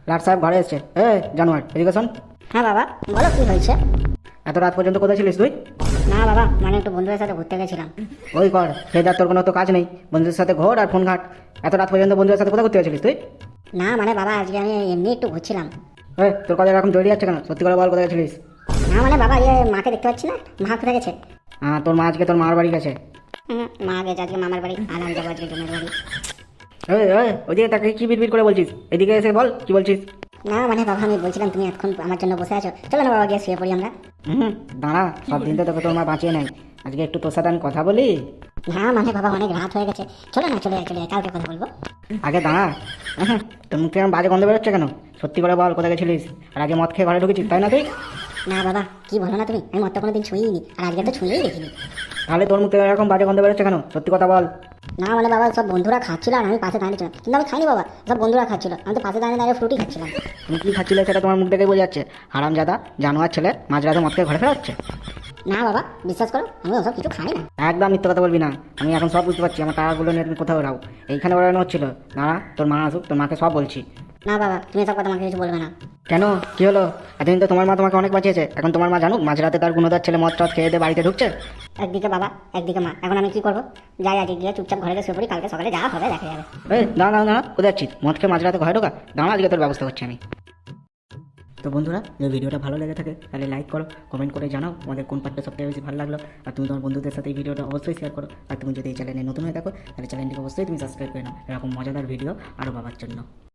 লাট সাহেব ঘরে এসছে। জানোয়ার, এদিকে শোন। হ্যাঁ বাবা, বলো কি হয়েছে? এত রাত পর্যন্ত কোথায় ছিলিস তুই? না বাবা, মানে একটু বন্ধুদের সাথে ঘুরতে গেছিলাম। ওই কর, সে যার তোর কোনো তো কাজ নেই, বন্ধুদের সাথে ঘোর আর ফোন ঘাট। এত রাত পর্যন্ত বন্ধুদের সাথে কোথায় ঘুরতে গেছিলিস তুই? না মানে বাবা, আজকে আমি এমনি একটু ঘুরছিলাম। তোর কথা এরকম জড়িয়ে যাচ্ছে কেন? সত্যি করে বল, কোথায় গেছিলিস? না মানে বাবা, মাকে দেখতে পাচ্ছি না, মা কোথায় গেছে? হ্যাঁ, তোর মা আজকে তোর মার বাড়ি গেছে। মা গেছে আজকে মামার বাড়ি, আর আমি যাবো আজকে জমের বাড়ি। ওইদিকে তাকে কি বিড়বিড় করে বলছিস? এদিকে এসে বল কি বলছিস। না মানে বাবা, আমি বলছিলাম তুমি এখন আমার জন্য বসে আছো, চলো না বাবা গিয়ে শুয়ে পড়ি আমরা। দাঁড়া, সব দিন তো তোকে তোর মা বাঁচিয়ে নেয়, আজকে একটু তোর সাথে আমি কথা বলি। না মানে বাবা, অনেক রাত হয়ে গেছে, চলো না, চলে চলে কালকে কথা বলবো। আগে দাঁড়া। তোর মুখ থেকে আমার বাজে গন্ধ বেরোচ্ছে কেন? সত্যি করে বল, কোথায় গেছিলিস? আর আগে মদ খেয়ে ঘরে ঢুকেছিস, তাই না তুই? না বাবা, কি বলো না তুমি, আমি মদটা কোনোদিন ছুঁইনি, আর আজকে তো ছুঁয়েই দেখিনি। তাহলে তোর মুখ থেকে এরকম বাজে গন্ধ বেরোচ্ছে কেন? সত্যি কথা বল। না মানে বাবা, সব বন্ধুরা খাচ্ছিল আর আমি পাশে দাঁড়িয়েছিলাম, কিন্তু আমি খাইনি বাবা, সব বন্ধুরা খাচ্ছিল, আমি তো পাশে দাঁড়িয়ে দাঁড়িয়ে ফ্রুটি খাচ্ছিলাম। তুমি কি খাচ্ছিলে সেটা তোমার মুখ দেখে বোঝা যাচ্ছে। হারামজাদা জানোয়ার ছেলে, মাঝরাতে মদ খেয়ে ঘরে ফেরাচ্ছে। না বাবা, বিশ্বাস করো, আমি ওসব কিছু খাই না। একদম মিথ্যে কথা বলবি না। আমি এখন সব বুঝতে পারছি, আমার টাকাগুলো নিয়ে তুমি কোথাও রাও। এইখানে ওড়ানো হচ্ছিল না। তোর মা আসুক, তোর মাকে সব বলছি। না বাবা, তুমি এসব কথা আমাকে কিছু বলবে না। কেন, কি হলো? এতদিন তো তোমার মা তোমাকে অনেক বাঁচিয়েছে, এখন তোমার মা জানুক মাঝরাতে তার গুণদার ছেলে মদ টদ খেয়ে দিয়ে বাড়িতে ঢুকছে। একদিকে বাবা, একদিকে মা, এখন আমি কি করবো? যাই আজকে গিয়ে চুপচাপ ঘরে শুয়ে পড়ি, কালকে সকালে যা হবে দেখা যাবে। দাঁড়া দাঁড়া, কোথায় যাচ্ছিস? মদ খেয়ে মাঝরাতে ঘরে ঢোকা? দাঁড়া, আজকে তোর ব্যবস্থা করছি আমি। তো বন্ধুরা, যদি ভিডিওটা ভালো লেগে থাকে তাহলে লাইক করো, কমেন্ট করে জানাও তোমাদের কোন পার্টটা সবথেকে বেশি ভালো লাগলো। আর তুমি তোমার বন্ধুদের সাথে এই ভিডিওটা অবশ্যই শেয়ার করো। আর তুমি যদি এই চ্যানেলে নতুন হয়ে থাকো তাহলে চ্যানেলটিকে অবশ্যই তুমি সাবস্ক্রাইব করে নাও, এরকম মজাদার ভিডিও আরও পাওয়ার জন্য।